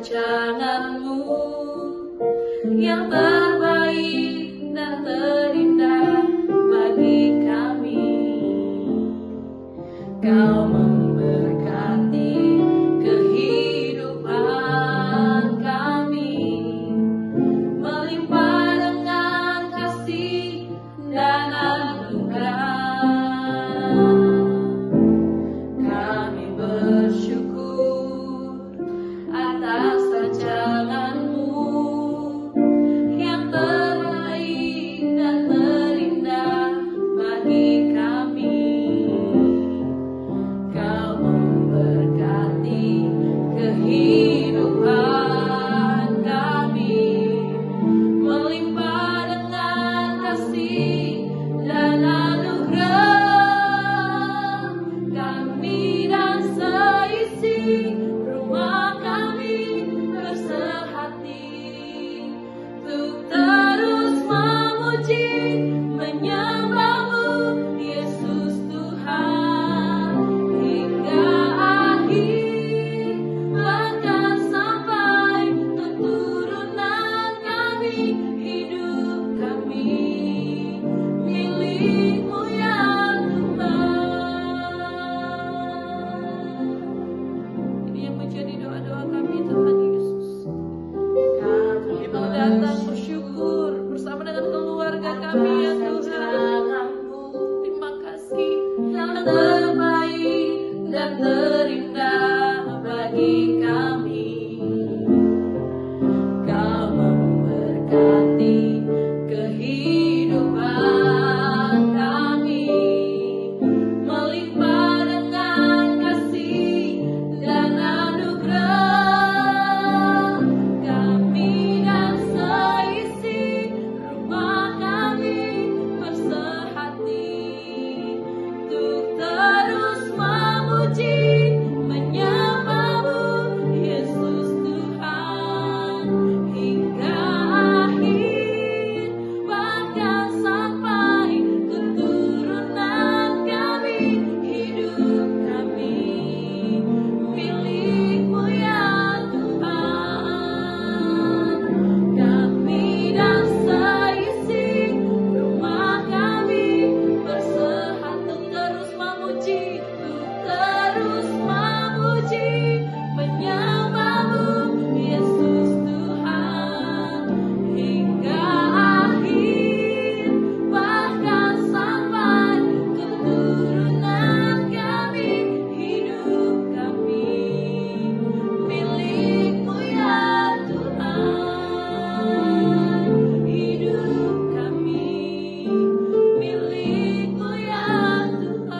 rancanganmu yang terbaik dan terindah bagi kami. Kau memberkati kehidupan kami, melimpah dengan kasih dan anugerah. Kami bersyukur atas rancanganmu yang terbaik dan terindah bagi kami. Kau memberkati kehidupan kami, melimpah dengan kasih dan anugerah. Kami dan seisi rumah kami bersehati untuk terus memuji menyembahmu Yesus Tuhan hingga akhir, bahkan sampai keturunan kami. Hidup kami milik-Mu ya Tuhan. Ini yang menjadi doa-doa kami Tuhan Yesus. Kami mau datang bersyukur bersama dengan keluarga kami ya Tuhan. Terima kasih yang terbaik dan terindah bagi kami. Kau memberkati kehidupan kami, melimpah dengan kasih dan anugerah. Kami dan seisi rumah kami bersehati untuk terus memuji menyembahmu Yesus Tuhan hingga akhir, bahkan sampai keturunan kami. Hidup kami milik-Mu ya Tuhan. Kami dan seisi rumah kami bersehati terus memuji menyembahmu Yesus Tuhan hingga akhir, bahkan sampai keturunan kami. Hidup kami milik-Mu ya Tuhan. Hidup kami milik-Mu ya Tuhan.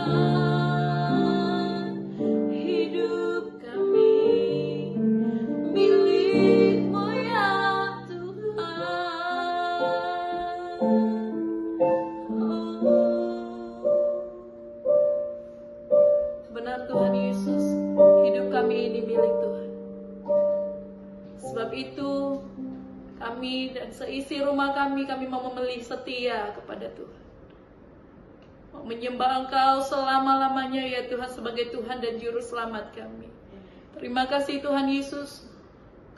Hidup kami milik-Mu ya Tuhan. Benar Tuhan Yesus, hidup kami ini milik Tuhan. Sebab itu kami dan seisi rumah kami mau memilih setia kepada Tuhan, mau menyembah Engkau selama-lamanya ya Tuhan sebagai Tuhan dan Juru Selamat kami. Terima kasih Tuhan Yesus.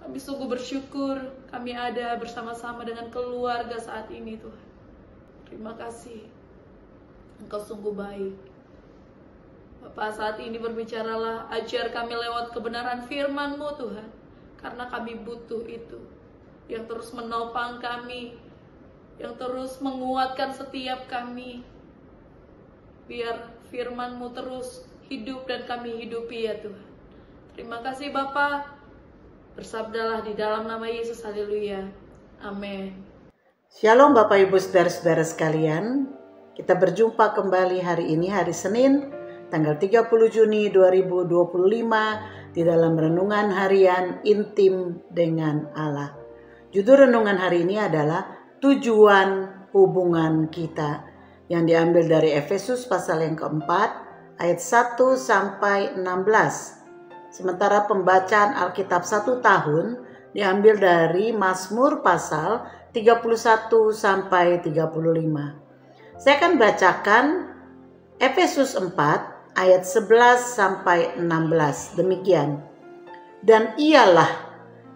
Kami sungguh bersyukur kami ada bersama-sama dengan keluarga saat ini Tuhan. Terima kasih. Engkau sungguh baik. Bapak, saat ini berbicaralah, ajar kami lewat kebenaran firman-Mu Tuhan. Karena kami butuh itu, yang terus menopang kami, yang terus menguatkan setiap kami. Biar firman-Mu terus hidup dan kami hidupi ya Tuhan. Terima kasih Bapa. Bersabdalah di dalam nama Yesus, haleluya. Amin. Shalom Bapak Ibu saudara-saudara sekalian. Kita berjumpa kembali hari ini, hari Senin, tanggal 30 Juni 2025 di dalam renungan harian intim dengan Allah. Judul renungan hari ini adalah tujuan hubungan kita, yang diambil dari Efesus pasal yang keempat ayat 1 sampai 16. Sementara pembacaan Alkitab 1 tahun diambil dari Mazmur pasal 31 sampai 35. Saya akan bacakan Efesus 4 ayat 11 sampai 16. Demikian. Dan ialah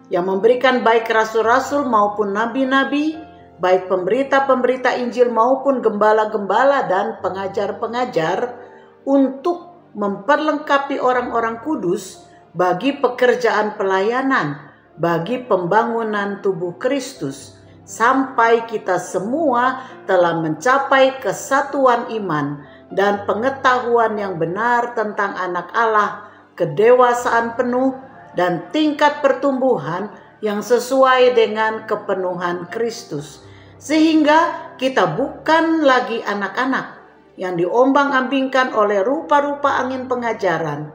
yang memberikan baik rasul-rasul maupun nabi-nabi, baik pemberita-pemberita Injil maupun gembala-gembala dan pengajar-pengajar untuk memperlengkapi orang-orang kudus bagi pekerjaan pelayanan, bagi pembangunan tubuh Kristus, sampai kita semua telah mencapai kesatuan iman dan pengetahuan yang benar tentang anak Allah, kedewasaan penuh dan tingkat pertumbuhan yang sesuai dengan kepenuhan Kristus, sehingga kita bukan lagi anak-anak yang diombang-ambingkan oleh rupa-rupa angin pengajaran,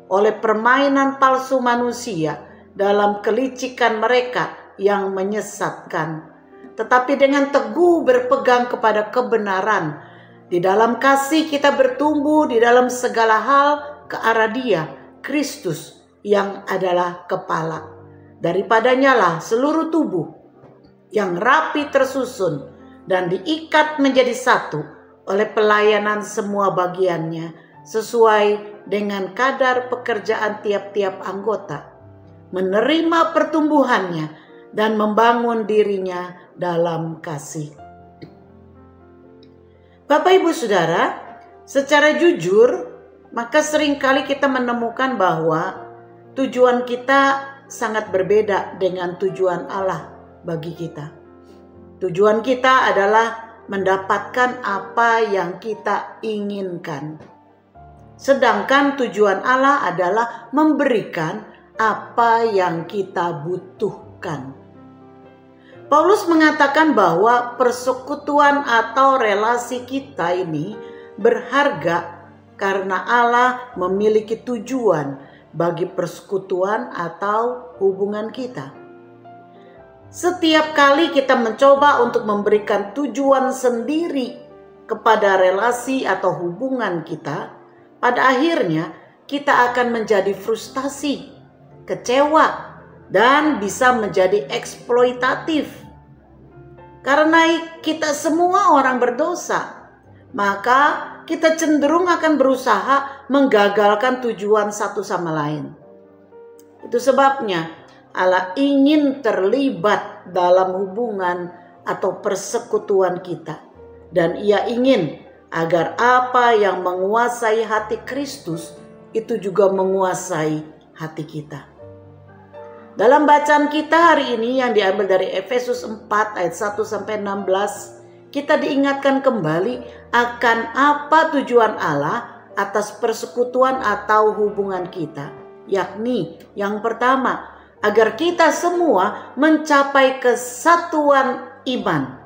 oleh permainan palsu manusia dalam kelicikan mereka yang menyesatkan, tetapi dengan teguh berpegang kepada kebenaran. Di dalam kasih kita bertumbuh di dalam segala hal ke arah Dia, Kristus yang adalah kepala. Daripadanya lah seluruh tubuh yang rapi tersusun dan diikat menjadi satu oleh pelayanan semua bagiannya sesuai dengan kadar pekerjaan tiap-tiap anggota, menerima pertumbuhannya dan membangun dirinya dalam kasih. Bapak Ibu Saudara, secara jujur, maka seringkali kita menemukan bahwa tujuan kita sangat berbeda dengan tujuan Allah bagi kita. Tujuan kita adalah mendapatkan apa yang kita inginkan. Sedangkan tujuan Allah adalah memberikan apa yang kita butuhkan. Paulus mengatakan bahwa persekutuan atau relasi kita ini berharga karena Allah memiliki tujuan bagi persekutuan atau hubungan kita. Setiap kali kita mencoba untuk memberikan tujuan sendiri kepada relasi atau hubungan kita, pada akhirnya kita akan menjadi frustasi, kecewa, dan bisa menjadi eksploitatif. Karena kita semua orang berdosa, maka kita cenderung akan berusaha menggagalkan tujuan satu sama lain. Itu sebabnya Allah ingin terlibat dalam hubungan atau persekutuan kita. Dan Ia ingin agar apa yang menguasai hati Kristus itu juga menguasai hati kita. Dalam bacaan kita hari ini yang diambil dari Efesus 4 ayat 1-16, kita diingatkan kembali akan apa tujuan Allah atas persekutuan atau hubungan kita. Yakni yang pertama, agar kita semua mencapai kesatuan iman.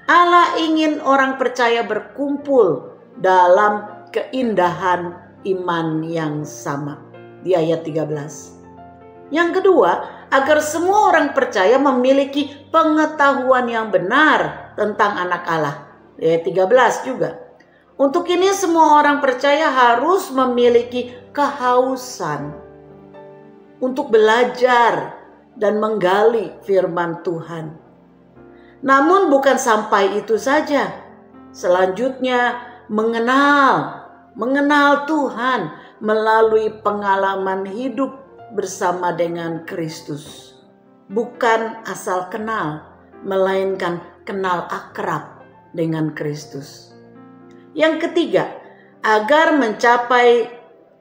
Allah ingin orang percaya berkumpul dalam keindahan iman yang sama. Di ayat 13. Yang kedua, agar semua orang percaya memiliki pengetahuan yang benar tentang anak Allah. Ayat 13 juga. Untuk ini semua orang percaya harus memiliki kehausan untuk belajar dan menggali firman Tuhan. Namun bukan sampai itu saja. Selanjutnya mengenal Tuhan melalui pengalaman hidup bersama dengan Kristus. Bukan asal kenal, melainkan kenal akrab dengan Kristus. Yang ketiga, agar mencapai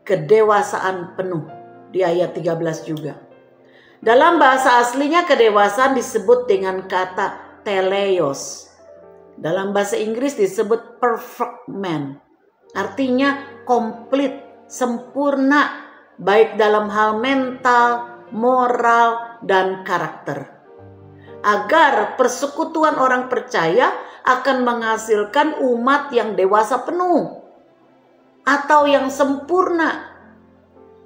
kedewasaan penuh. Di ayat 13 juga. Dalam bahasa aslinya kedewasaan disebut dengan kata teleios. Dalam bahasa Inggris disebut perfect man. Artinya komplit, sempurna, baik dalam hal mental, moral, dan karakter. Agar persekutuan orang percaya akan menghasilkan umat yang dewasa penuh atau yang sempurna,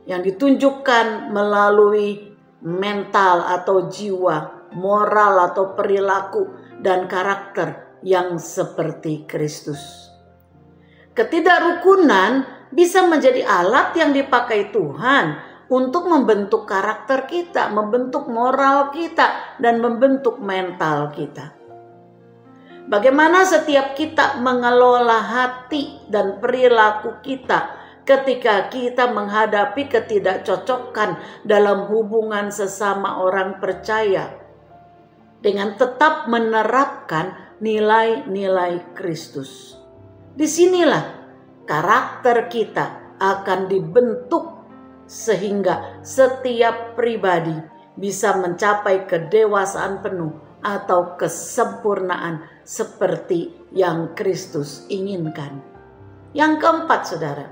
yang ditunjukkan melalui mental atau jiwa, moral atau perilaku, dan karakter yang seperti Kristus. Ketidakrukunan bisa menjadi alat yang dipakai Tuhan untuk membentuk karakter kita, membentuk moral kita, dan membentuk mental kita. Bagaimana setiap kita mengelola hati dan perilaku kita ketika kita menghadapi ketidakcocokan dalam hubungan sesama orang percaya, dengan tetap menerapkan nilai-nilai Kristus. Disinilah karakter kita akan dibentuk sehingga setiap pribadi bisa mencapai kedewasaan penuh atau kesempurnaan seperti yang Kristus inginkan. Yang keempat, saudara,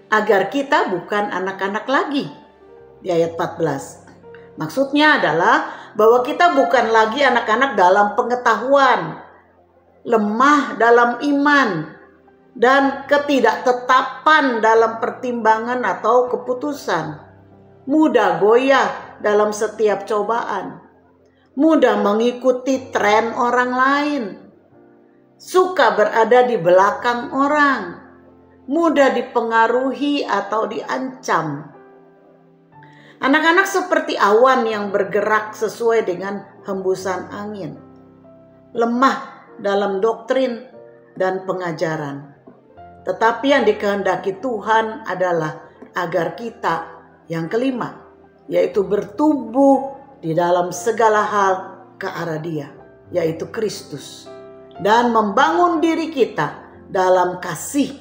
agar kita bukan anak-anak lagi. Di ayat 14. Maksudnya adalah bahwa kita bukan lagi anak-anak dalam pengetahuan, lemah dalam iman, dan ketidaktetapan dalam pertimbangan atau keputusan. Mudah goyah dalam setiap cobaan. Mudah mengikuti tren orang lain. Suka berada di belakang orang. Mudah dipengaruhi atau diancam. Anak-anak seperti awan yang bergerak sesuai dengan hembusan angin. Lemah dalam doktrin dan pengajaran. Tetapi yang dikehendaki Tuhan adalah agar kita, yang kelima, yaitu bertumbuh di dalam segala hal ke arah Dia, yaitu Kristus. Dan membangun diri kita dalam kasih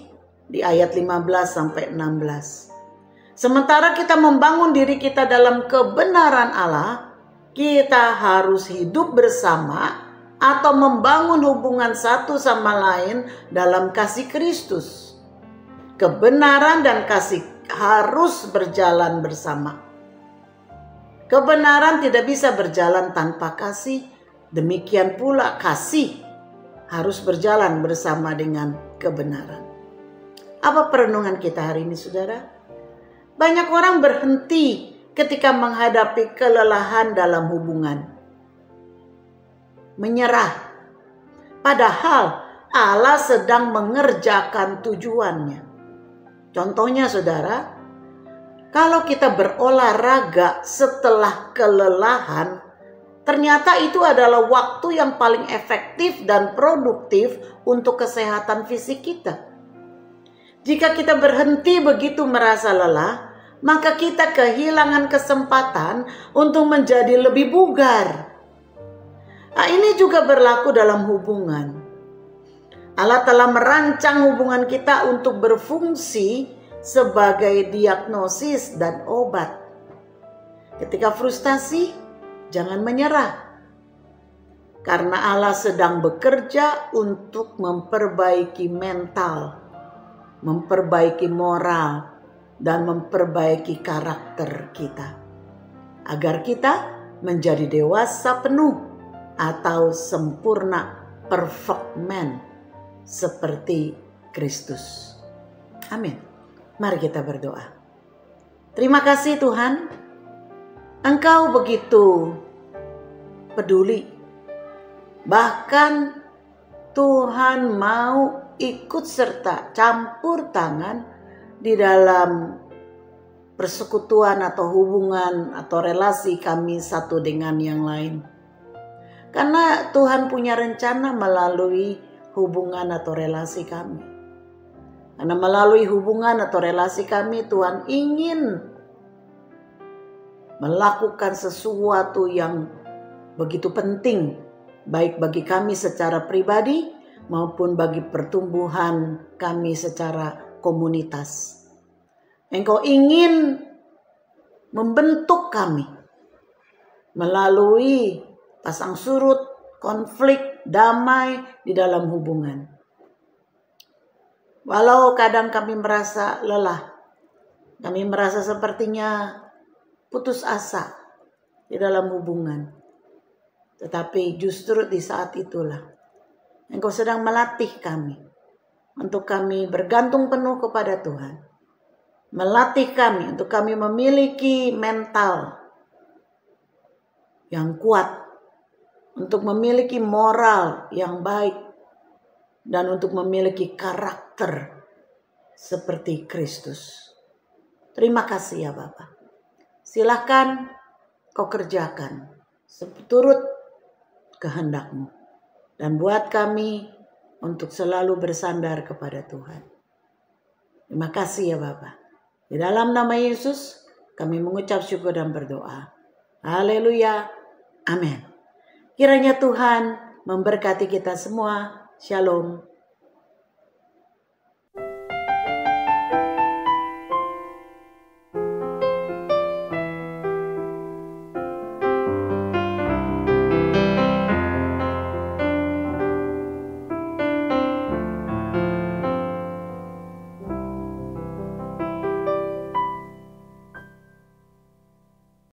di ayat 15-16. Sementara kita membangun diri kita dalam kebenaran Allah, kita harus hidup bersama atau membangun hubungan satu sama lain dalam kasih Kristus. Kebenaran dan kasih harus berjalan bersama. Kebenaran tidak bisa berjalan tanpa kasih. Demikian pula kasih harus berjalan bersama dengan kebenaran. Apa perenungan kita hari ini, saudara? Banyak orang berhenti ketika menghadapi kelelahan dalam hubungan. Menyerah. Padahal Allah sedang mengerjakan tujuannya. Contohnya, saudara, kalau kita berolahraga setelah kelelahan, ternyata itu adalah waktu yang paling efektif dan produktif untuk kesehatan fisik kita. Jika kita berhenti begitu merasa lelah, maka kita kehilangan kesempatan untuk menjadi lebih bugar. Nah, ini juga berlaku dalam hubungan. Allah telah merancang hubungan kita untuk berfungsi sebagai diagnosis dan obat. Ketika frustasi, jangan menyerah. Karena Allah sedang bekerja untuk memperbaiki mental, memperbaiki moral, dan memperbaiki karakter kita. Agar kita menjadi dewasa penuh atau sempurna, perfect man, seperti Kristus. Amin. Mari kita berdoa. Terima kasih Tuhan, Engkau begitu peduli. Bahkan Tuhan mau ikut serta campur tangan di dalam persekutuan atau hubungan atau relasi kami satu dengan yang lain. Karena Tuhan punya rencana melalui hubungan atau relasi kami. Karena melalui hubungan atau relasi kami, Tuhan ingin melakukan sesuatu yang begitu penting, baik bagi kami secara pribadi maupun bagi pertumbuhan kami secara komunitas. Engkau ingin membentuk kami melalui pasang surut, konflik, damai di dalam hubungan. Walau kadang kami merasa lelah, kami merasa sepertinya putus asa di dalam hubungan. Tetapi justru di saat itulah Engkau sedang melatih kami untuk kami bergantung penuh kepada Tuhan. Melatih kami untuk kami memiliki mental yang kuat, untuk memiliki moral yang baik, dan untuk memiliki karakter seperti Kristus. Terima kasih ya Bapa. Silakan kau kerjakan seturut kehendak-Mu. Dan buat kami untuk selalu bersandar kepada Tuhan. Terima kasih ya Bapa. Di dalam nama Yesus kami mengucap syukur dan berdoa. Haleluya. Amin. Kiranya Tuhan memberkati kita semua. Shalom.